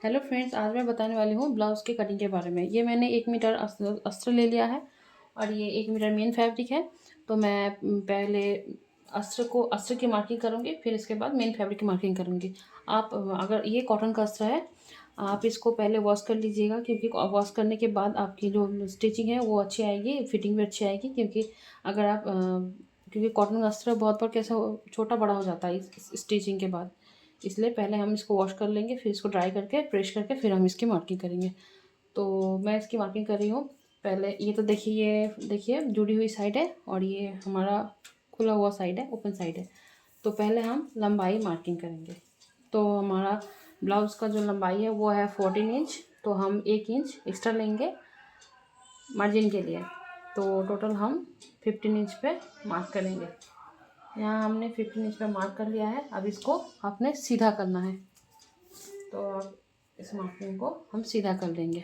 Hello friends, आज मैं बताने वाली हूँ ब्लाउज़ के कटिंग के बारे में। ये मैंने 1 मीटर अस्तर ले लिया है और ये 1 मीटर मेन फैब्रिक है। तो मैं पहले अस्तर की मार्किंग करूँगी, फिर इसके बाद मेन फैब्रिक की मार्किंग करूँगी। आप अगर ये कॉटन का अस्तर है, आप इसको पहले वॉश कर लीजिएगा, क्योंकि वॉश करने के बाद आपकी जो स्टिचिंग है वो अच्छी आएगी, फिटिंग भी अच्छी आएगी। क्योंकि अगर आप क्योंकि कॉटन का अस्तर बहुत बार कैसा छोटा बड़ा हो जाता है इस स्टिचिंग के बाद, इसलिए पहले हम इसको वॉश कर लेंगे, फिर इसको ड्राई करके प्रेस करके फिर हम इसकी मार्किंग करेंगे। तो मैं इसकी मार्किंग कर रही हूँ। पहले ये तो देखिए, ये देखिए जुड़ी हुई साइड है और ये हमारा खुला हुआ साइड है, ओपन साइड है। तो पहले हम लंबाई मार्किंग करेंगे। तो हमारा ब्लाउज़ का जो लंबाई है वो है 14 इंच। तो हम 1 इंच एक्स्ट्रा लेंगे मार्जिन के लिए। तो टोटल हम 15 इंच पे मार्क करेंगे। यहाँ हमने 15 इंच पे मार्क कर लिया है। अब इसको आपने सीधा करना है, तो अब इस मार्किंग को हम सीधा कर लेंगे।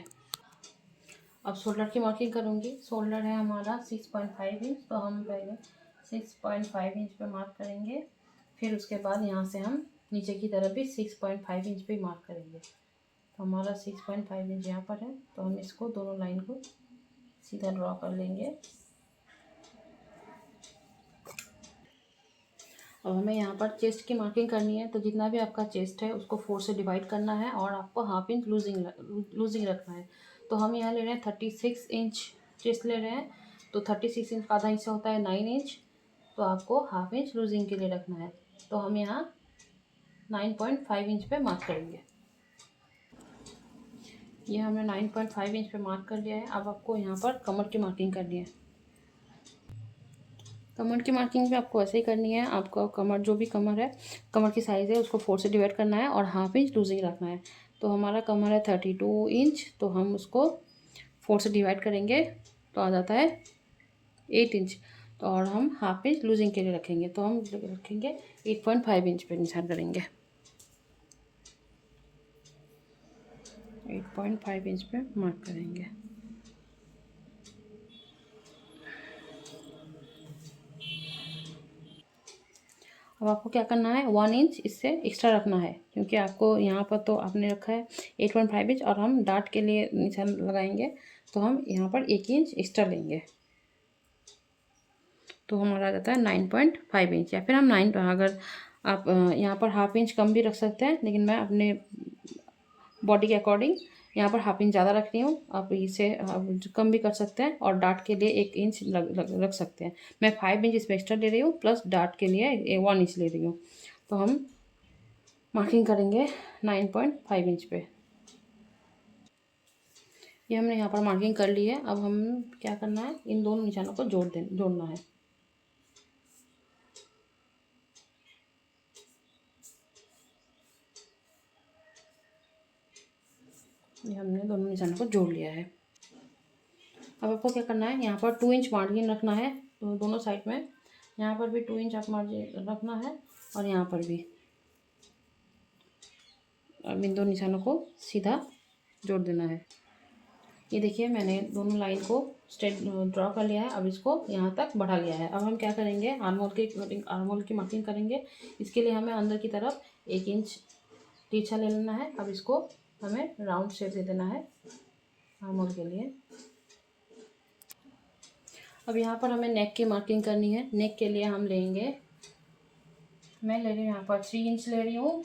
अब शोल्डर की मार्किंग करूँगी। शोल्डर है हमारा 6.5 इंच, तो हम पहले 6.5 इंच पे मार्क करेंगे। फिर उसके बाद यहाँ से हम नीचे की तरफ भी 6.5 इंच पे मार्क करेंगे। तो हमारा 6.5 इंच यहाँ पर है, तो हम इसको दोनों लाइन को सीधा ड्रॉ कर लेंगे। अब हमें यहाँ पर चेस्ट की मार्किंग करनी है। तो जितना भी आपका चेस्ट है उसको 4 से डिवाइड करना है और आपको हाफ इंच लूजिंग रखना है। तो हम यहाँ ले रहे हैं 36 इंच चेस्ट ले रहे हैं। तो 36 इंच का आधा हिस्सा होता है 9 इंच। तो आपको हाफ इंच लूजिंग के लिए रखना है। तो हम यहाँ 9.5 इंच पे मार्क करेंगे। ये हमने 9.5 इंच पे मार्क कर लिया है। अब आपको यहाँ पर कमर की मार्किंग करनी है। कमर की मार्किंग भी आपको ऐसे ही करनी है। आपको कमर, जो भी कमर है, कमर की साइज़ है उसको 4 से डिवाइड करना है और हाफ इंच लूजिंग रखना है। तो हमारा कमर है 32 इंच, तो हम उसको 4 से डिवाइड करेंगे तो आ जाता है 8 इंच। तो और हम हाफ इंच लूजिंग के लिए रखेंगे, तो हम रखेंगे 8.5 इंच पे निशान करेंगे। 8.5 इंच पे मार्क करेंगे। अब आपको क्या करना है, 1 इंच इससे एक्स्ट्रा रखना है, क्योंकि आपको यहाँ पर तो आपने रखा है 8.5 इंच और हम डार्ट के लिए निशान लगाएंगे। तो हम यहाँ पर 1 इंच एक्स्ट्रा लेंगे, तो हमारा आ जाता है 9.5 इंच। या फिर हम 9, अगर आप यहाँ पर हाफ इंच कम भी रख सकते हैं, लेकिन मैं अपने बॉडी के अकॉर्डिंग यहाँ पर हाफ इंच ज़्यादा रख रही हूँ। आप इसे कम भी कर सकते हैं और डार्ट के लिए 1 इंच रख सकते हैं। मैं 5 इंच इसमें एक्स्ट्रा ले रही हूँ, प्लस डार्ट के लिए 1 इंच ले रही हूँ। तो हम मार्किंग करेंगे 9.5 इंच पे। ये हमने यहाँ पर मार्किंग कर ली है। अब हम क्या करना है, इन दोनों निशानों को जोड़ना है। ये हमने दोनों निशानों को जोड़ लिया है। अब आपको क्या करना है, यहाँ पर 2 इंच मार्जिन रखना है। तो दोनों साइड में यहाँ पर भी 2 इंच आप मार्जिन रखना है और यहाँ पर भी। अब इन दो निशानों को सीधा जोड़ देना है। ये देखिए, मैंने दोनों लाइन को स्ट्रेट ड्रॉ कर लिया है। अब इसको यहाँ तक बढ़ा लिया है। अब हम क्या करेंगे, आर्म की मार्किंग करेंगे। इसके लिए हमें अंदर की तरफ 1 इंच तिरछा ले लेना है। अब इसको हमें राउंड शेप दे देना है आर्म होल के लिए। अब यहाँ पर हमें नेक की मार्किंग करनी है। नेक के लिए हम लेंगे, मैं ले रही हूँ यहाँ पर 3 इंच ले रही हूँ।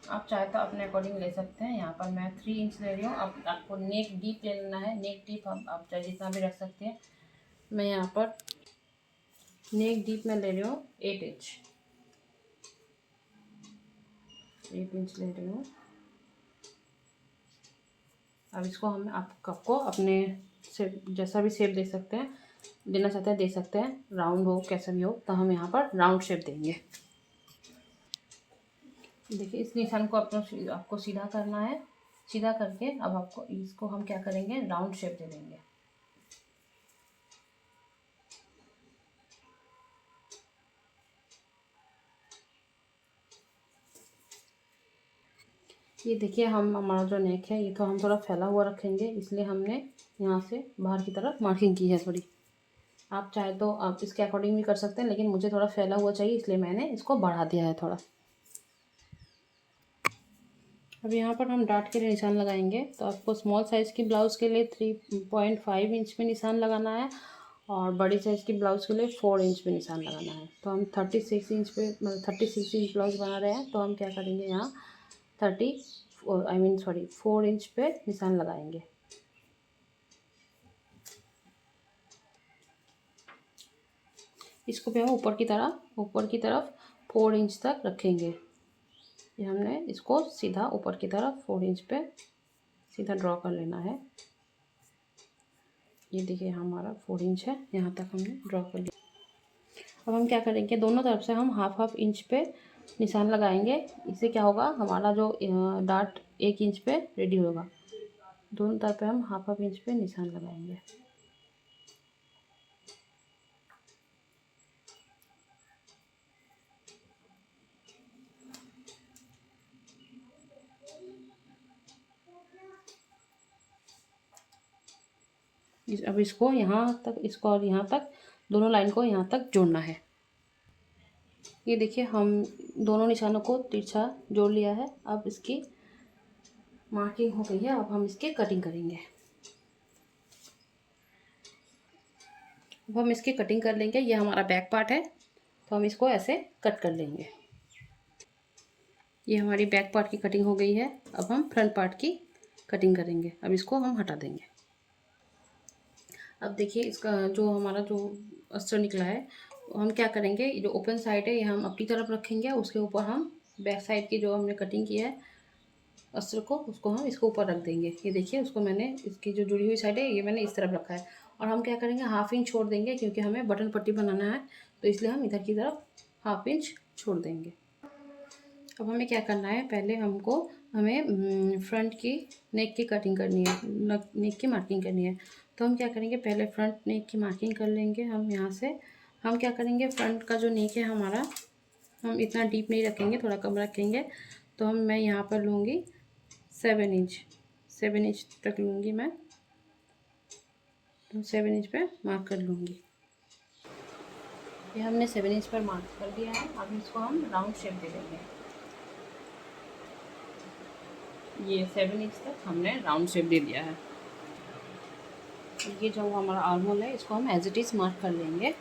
आप चाहे तो अपने अकॉर्डिंग ले सकते हैं। यहाँ पर मैं 3 इंच ले रही हूँ। अब आपको नेक डीप ले लेना है। नेक डीप आप चाहे जितना भी रख सकते हैं। मैं यहाँ पर नेक डीप में ले रही हूँ 8 इंच। 8 इंच ले रही हूँ। अब इसको हम आपको अपने शेप, जैसा भी शेप दे सकते हैं, देना चाहते हैं दे सकते हैं, राउंड हो कैसा भी हो। तो हम यहाँ पर राउंड शेप देंगे। देखिए, इस निशान को आपको सीधा करना है। सीधा करके अब आपको इसको हम क्या करेंगे, राउंड शेप दे देंगे। ये देखिए, हमारा जो नेक है ये तो हम थोड़ा फैला हुआ रखेंगे, इसलिए हमने यहाँ से बाहर की तरफ मार्किंग की है थोड़ी। आप चाहे तो आप इसके अकॉर्डिंग भी कर सकते हैं, लेकिन मुझे थोड़ा फैला हुआ चाहिए, इसलिए मैंने इसको बढ़ा दिया है थोड़ा। अब यहाँ पर हम डाट के लिए निशान लगाएंगे। तो आपको स्मॉल साइज़ की ब्लाउज़ के लिए 3.5 इंच में निशान लगाना है और बड़ी साइज़ की ब्लाउज़ के लिए 4 इंच पे निशान लगाना है। तो हम 36 इंच पे, मतलब 36 इंच ब्लाउज़ बना रहे हैं, तो हम क्या करेंगे, यहाँ 4 इंच पे निशान लगाएंगे। इसको भी हम ऊपर की तरफ 4 इंच तक रखेंगे। ये हमने इसको सीधा ऊपर की तरफ 4 इंच पे सीधा ड्रॉ कर लेना है। ये देखिए हमारा 4 इंच है, यहाँ तक हमने ड्रॉ कर लिया। अब हम क्या करेंगे, दोनों तरफ से हम हाफ इंच पे निशान लगाएंगे। इससे क्या होगा, हमारा जो डाट 1 इंच पे रेडी होगा। दोनों तरफ पे हम हाफ इंच पे निशान लगाएंगे। अब इसको यहाँ तक, इसको और यहाँ तक, दोनों लाइन को यहाँ तक जोड़ना है। ये देखिए हम दोनों निशानों को तिरछा जोड़ लिया है। अब इसकी मार्किंग हो गई है। अब हम इसकी कटिंग करेंगे। अब हम इसकी कटिंग कर लेंगे। ये हमारा बैक पार्ट है, तो हम इसको ऐसे कट कर लेंगे। ये हमारी बैक पार्ट की कटिंग हो गई है। अब हम फ्रंट पार्ट की कटिंग करेंगे। अब इसको हम हटा देंगे। अब देखिए इसका जो हमारा जो अस्तर निकला है, हम क्या करेंगे, जो ओपन साइड है ये हम अपनी तरफ रखेंगे। उसके ऊपर हम बैक साइड की जो हमने कटिंग की है अस्तर को, उसको हम इसको ऊपर रख देंगे। ये देखिए उसको मैंने, इसकी जो जुड़ी हुई साइड है ये मैंने इस तरफ रखा है। और हम क्या करेंगे, हाफ इंच छोड़ देंगे, क्योंकि हमें बटन पट्टी बनाना है, तो इसलिए हम इधर की तरफ हाफ इंच छोड़ देंगे। अब हमें क्या करना है, पहले हमें फ्रंट की नेक की कटिंग करनी है, नेक की मार्किंग करनी है। तो हम क्या करेंगे, पहले फ्रंट नेक की मार्किंग कर लेंगे। हम यहाँ से हम क्या करेंगे, फ्रंट का जो नेक है हमारा, हम इतना डीप नहीं रखेंगे, थोड़ा कम रखेंगे। तो मैं यहाँ पर लूँगी 7 इंच तक लूँगी मैं। तो 7 इंच पे मार्क कर लूँगी। ये हमने 7 इंच पर मार्क कर दिया है। अब इसको हम राउंड शेप दे देंगे। ये 7 इंच तक हमने राउंड शेप दे दिया है। ये जो हमारा आर्म होल है, इसको हम एज इट इज़ मार्क कर लेंगे।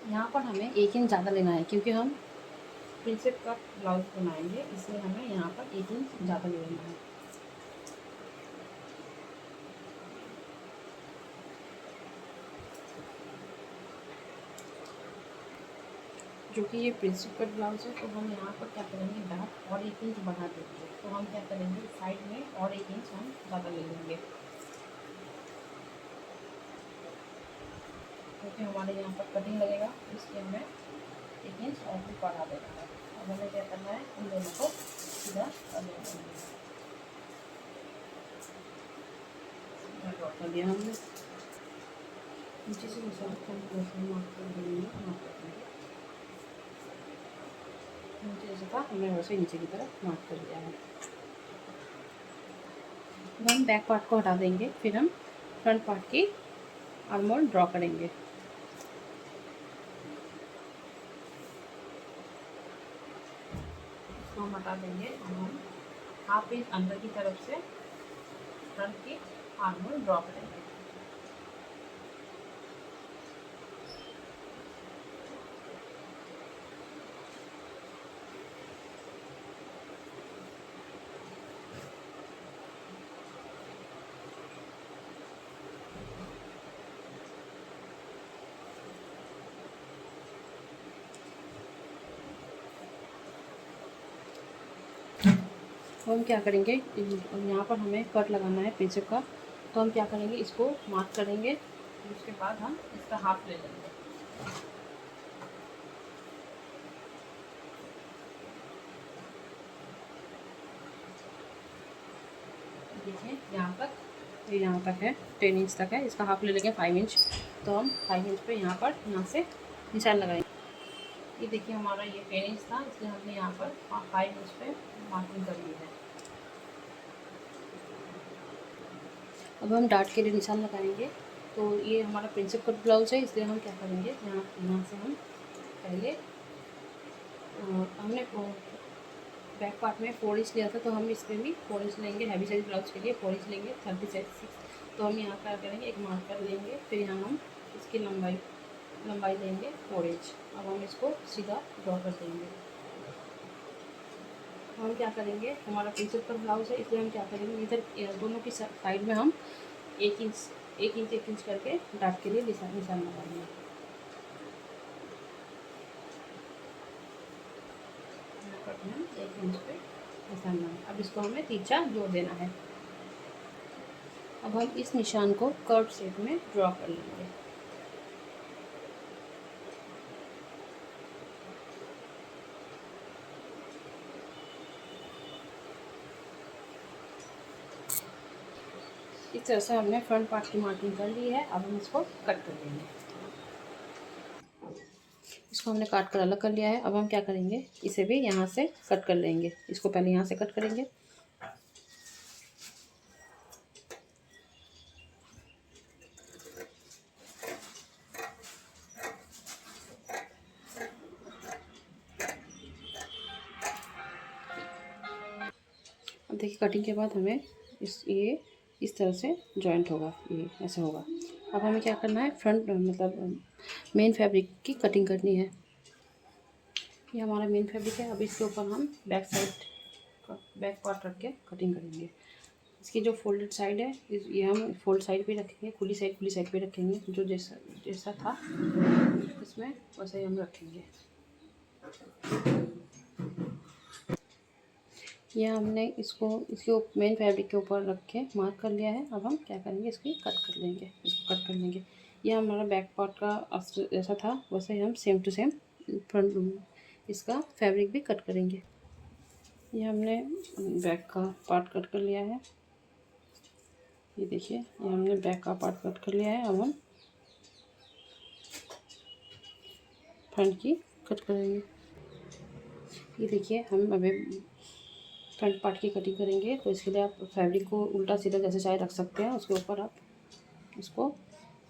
यहाँ पर हमें 1 इंच ज़्यादा लेना है, क्योंकि हम प्रिंसेप का ब्लाउज बनाएंगे, इसलिए हमें यहाँ पर 1 इंच ज़्यादा ले लेना है। जो कि ये प्रिंसेप कट ब्लाउज है, तो हम यहाँ पर क्या करेंगे, डार्क और 1 इंच बढ़ा देंगे। तो हम क्या करेंगे, साइड में और 1 इंच हम ज़्यादा ले लेंगे, क्योंकि हमारे यहाँ पर कटिंग लगेगा, इसलिए हमें 1 इंच और भी बढ़ा देना है। अब हमें क्या करना है, इन दोनों को सीधा कर लेना कर दिया हमने। नीचे से मार्क कर देंगे, नीचे जैसे था हमने वैसे नीचे की तरफ मार्क कर दिया है। अब हम बैक पार्ट को हटा देंगे, फिर हम फ्रंट पार्ट की आर्म होल ड्रॉ करेंगे। इसको हम हटा देंगे और हम हाफ इंच अंदर की तरफ से फ्रंट की आर्म होल ड्रॉ करेंगे। तो हम क्या करेंगे, यहाँ पर हमें कट लगाना है प्रिंसेप का। तो हम क्या करेंगे, इसको मार्क करेंगे, उसके बाद हम इसका हाफ ले लेंगे। देखिए यहाँ तक है, 10 इंच तक है, इसका हाफ ले लेंगे 5 इंच। तो हम 5 इंच पे यहाँ से निशान लगाएंगे। ये देखिए हमारा ये 10 इंच था, इसलिए हमने यहाँ पर 5 इंच पे मार्किंग कर ली है। अब हम डार्ट के लिए निशान लगाएंगे। तो ये हमारा प्रिंसेप कट ब्लाउज है, इसलिए हम क्या करेंगे, यहाँ से हम पहले हमने बैक पार्ट में 4 इंच लिया था, तो हम इसमें भी 4 इंच लेंगे। हैवी साइज ब्लाउज के लिए 4 इंच लेंगे, 36। तो हम यहाँ क्या करेंगे, एक मार्कर लेंगे, फिर यहाँ हम इसकी लंबाई लेंगे 4 इंच। अब हम इसको सीधा ड्रॉ कर देंगे। हम क्या करेंगे, हमारा प्रिंसेप कट ब्लाउज है, इसलिए हम क्या करेंगे, इधर दोनों की साइड में हम 1 इंच करके डाट के लिए निशान लगाएंगे। हम 1 इंच पे निशान लगाएंगे। अब इसको हमें तिरछा जोड़ देना है। अब हम इस निशान को कर्व शेप में ड्रॉ कर लेंगे। इस तरह से हमने फ्रंट पार्ट की मार्किंग कर ली है। अब हम इसको कट कर लेंगे। इसको हमने काट कर अलग कर लिया है। अब हम क्या करेंगे, इसे भी यहाँ से कट कर लेंगे। इसको पहले यहाँ से कट करेंगे। अब देखिए कटिंग के बाद हमें ये इस तरह से जॉइंट होगा, ये ऐसे होगा। अब हमें क्या करना है, फ्रंट मतलब मेन फैब्रिक की कटिंग करनी है। ये हमारा मेन फैब्रिक है। अब इसके ऊपर हम बैक पार्ट रख के कटिंग करेंगे। इसकी जो फोल्डेड साइड है, ये हम फोल्ड साइड पे रखेंगे, खुली साइड पे रखेंगे। जो जैसा था इसमें वैसे ही हम रखेंगे। यह हमने इसको इसके मेन फैब्रिक के ऊपर रख के मार्क कर लिया है। अब हम क्या करेंगे, इसकी कट कर लेंगे, इसको कट कर लेंगे। यह हमारा बैक पार्ट का अस्तर जैसा था, वैसे ही हम सेम टू सेम फ्रंट इसका फैब्रिक भी कट करेंगे। यह हमने बैक का पार्ट कट कर लिया है। ये देखिए, ये हमने बैक का पार्ट कट कर लिया है। अब हम फ्रंट की कट करेंगे। ये देखिए, हम अभी फ्रंट पार्ट की कटिंग करेंगे, तो इसके लिए आप फैब्रिक को उल्टा सीधा जैसे चाहे रख सकते हैं। उसके ऊपर आप इसको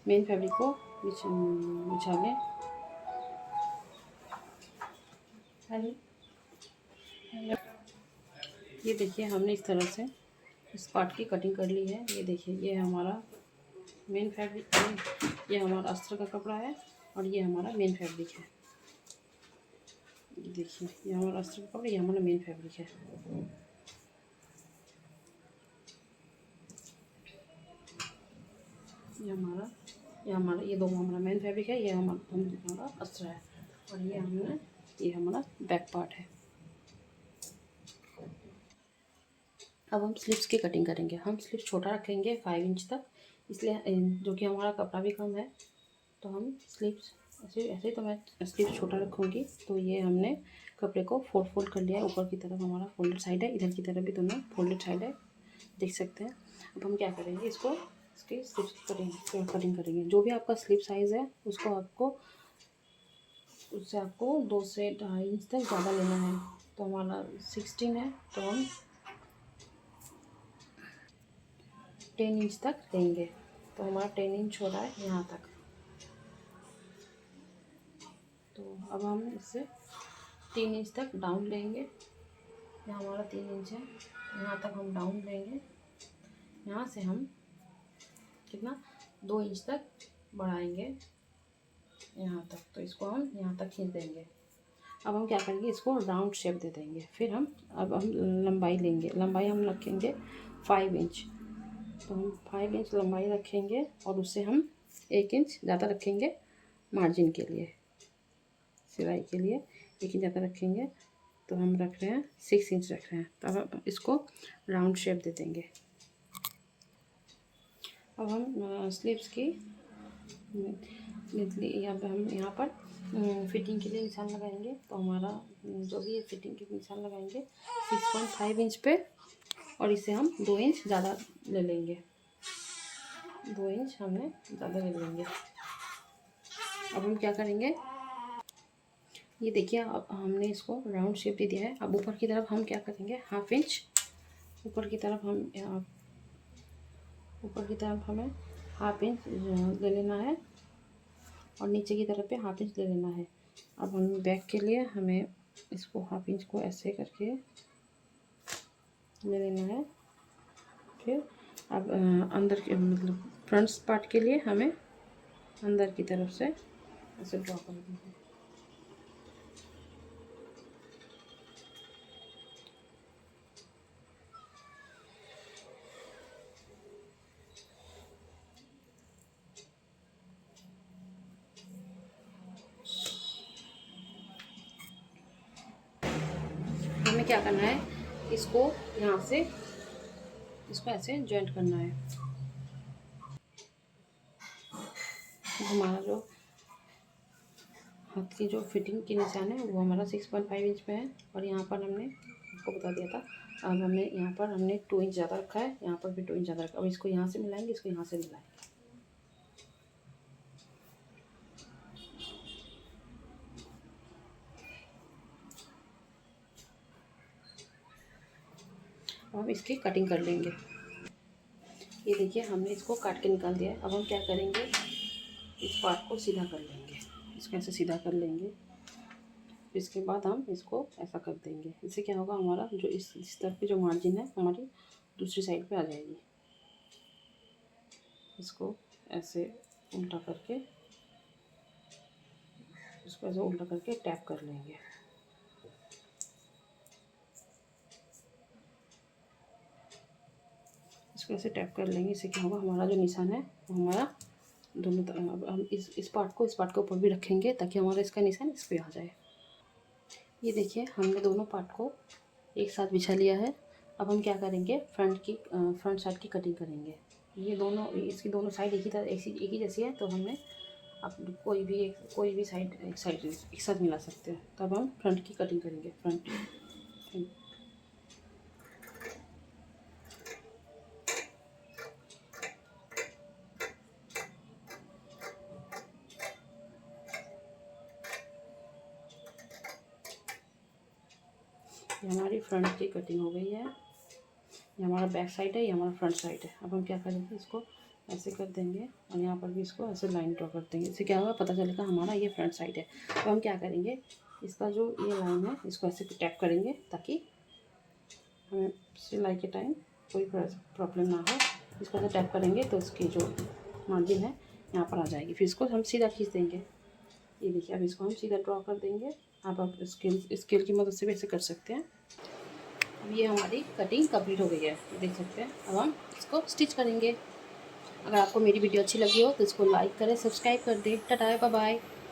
मेन फैब्रिक को बिछा लें। ये देखिए, हमने इस तरह से इस पार्ट की कटिंग कर ली है। ये देखिए, ये हमारा मेन फैब्रिक है, ये हमारा अस्तर का कपड़ा है, और ये हमारा मेन फैब्रिक है। ये देखिए, ये हमारा अस्तर का कपड़ा, ये हमारा मेन फैब्रिक है। ये दो हमारा मेन फैब्रिक है, ये हमारा अस्तर है, और ये हमारा बैक पार्ट है। अब हम स्लीव्स की कटिंग करेंगे। हम स्लीव छोटा रखेंगे 5 इंच तक, इसलिए जो कि हमारा कपड़ा भी कम है, तो हम स्लीव्स ऐसे तो मैं स्लीव छोटा रखूँगी। तो ये हमने कपड़े को फोल्ड कर लिया है। ऊपर की तरफ हमारा फोल्डेड साइड है, इधर की तरफ भी दोनों फोल्डेड साइड है, देख सकते हैं। अब हम क्या करेंगे, इसकी स्लीव कटिंग करेंगे। जो भी आपका स्लीव साइज़ है उससे आपको 2 से 2.5 इंच तक ज़्यादा लेना है। तो हमारा 16 है, तो हम 10 इंच तक लेंगे। तो हमारा 10 इंच हो रहा है यहाँ तक। तो अब हम इससे 3 इंच तक डाउन लेंगे। यहाँ हमारा 3 इंच है, यहाँ तक हम डाउन लेंगे। यहाँ से हम कितना 2 इंच तक बढ़ाएंगे यहाँ तक। तो इसको हम यहाँ तक खींच देंगे। अब हम क्या करेंगे, इसको राउंड शेप दे देंगे। फिर हम लंबाई लेंगे। लंबाई हम रखेंगे 5 इंच। तो हम 5 इंच लंबाई रखेंगे, और उससे हम 1 इंच ज़्यादा रखेंगे मार्जिन के लिए, सिलाई के लिए 1 इंच ज़्यादा रखेंगे। तो हम रख रहे हैं 6 इंच रख रहे हैं। तो अब हम इसको राउंड शेप दे देंगे। अब हम स्लीव्स की हम यहाँ पर फिटिंग के लिए निशान लगाएंगे। तो हमारा जो भी फिटिंग के निशान लगाएंगे 6.5 इंच पे, और इसे हम 2 इंच ज़्यादा ले लेंगे। 2 इंच हमने ज़्यादा ले लेंगे। अब हम क्या करेंगे, ये देखिए, अब हमने इसको राउंड शेप दे दिया है। अब ऊपर की तरफ हम क्या करेंगे, 1/2 इंच ऊपर की तरफ हमें हाफ इंच ले लेना है और नीचे की तरफ पे हाफ इंच ले लेना है। अब हम बैक के लिए हमें इसको हाफ इंच को ऐसे करके ले लेना है। फिर अब अंदर के मतलब फ्रंट पार्ट के लिए हमें अंदर की तरफ से ऐसे ड्रॉ कर देना है। हमें क्या करना है, इसको यहाँ से इसको ऐसे जॉइंट करना है। हमारा जो हाथ की जो फिटिंग की निशान है वो हमारा 6.5 इंच पे है और यहाँ पर हमने आपको बता दिया था। अब हमें यहाँ पर हमने 2 इंच ज़्यादा रखा है, यहाँ पर भी 2 इंच ज़्यादा रखा है। अब इसको यहाँ से मिलाएंगे, इसको यहाँ से मिलाएंगे। अब हम इसकी कटिंग कर लेंगे। ये देखिए हमने इसको काट के निकाल दिया है। अब हम क्या करेंगे, इस पार्ट को सीधा कर लेंगे, इसको ऐसे सीधा कर लेंगे। इसके बाद हम इसको ऐसा कर देंगे। इससे क्या होगा, हमारा जो इस तरफ की जो मार्जिन है हमारी दूसरी साइड पे आ जाएगी। इसको ऐसे उल्टा करके टैप कर लेंगे। इसको ऐसे टैप कर लेंगे। इससे क्या होगा, हमारा जो निशान है वो हमारा दोनों तरफ। अब हम इस पार्ट के ऊपर भी रखेंगे ताकि हमारा इसका निशान इस पे आ जाए। ये देखिए हमने दोनों पार्ट को एक साथ बिछा लिया है। अब हम क्या करेंगे, फ्रंट साइड की कटिंग करेंगे। ये दोनों, इसकी दोनों साइड एक ही जैसी है, तो हमें अब कोई भी साइड एक साथ मिला सकते हैं। तो अब हम फ्रंट की कटिंग करेंगे। फ्रंट ये हमारी फ्रंट की कटिंग हो गई है। ये हमारा बैक साइड है, ये हमारा फ्रंट साइड है। अब हम क्या करेंगे, इसको ऐसे कर देंगे और यहाँ पर भी इसको ऐसे लाइन ड्रॉ कर देंगे। इससे क्या होगा, पता चलेगा हमारा ये फ्रंट साइड है। अब हम क्या करेंगे, इसका जो ये लाइन है इसको ऐसे टैप करेंगे ताकि हमें सिलाई के टाइम कोई प्रॉब्लम ना हो। इसको ऐसे टैप करेंगे तो इसकी जो मार्जिन है यहाँ पर आ जाएगी। फिर इसको हम सीधा खींच देंगे। ये देखिए अब इसको हम सीधा ड्रॉ कर देंगे। आप स्केल की मदद से भी ऐसे कर सकते हैं। अब ये हमारी कटिंग कंप्लीट हो गई है, देख सकते हैं। अब हम इसको स्टिच करेंगे। अगर आपको मेरी वीडियो अच्छी लगी हो तो इसको लाइक करें, सब्सक्राइब कर दें। Tata, bye bye.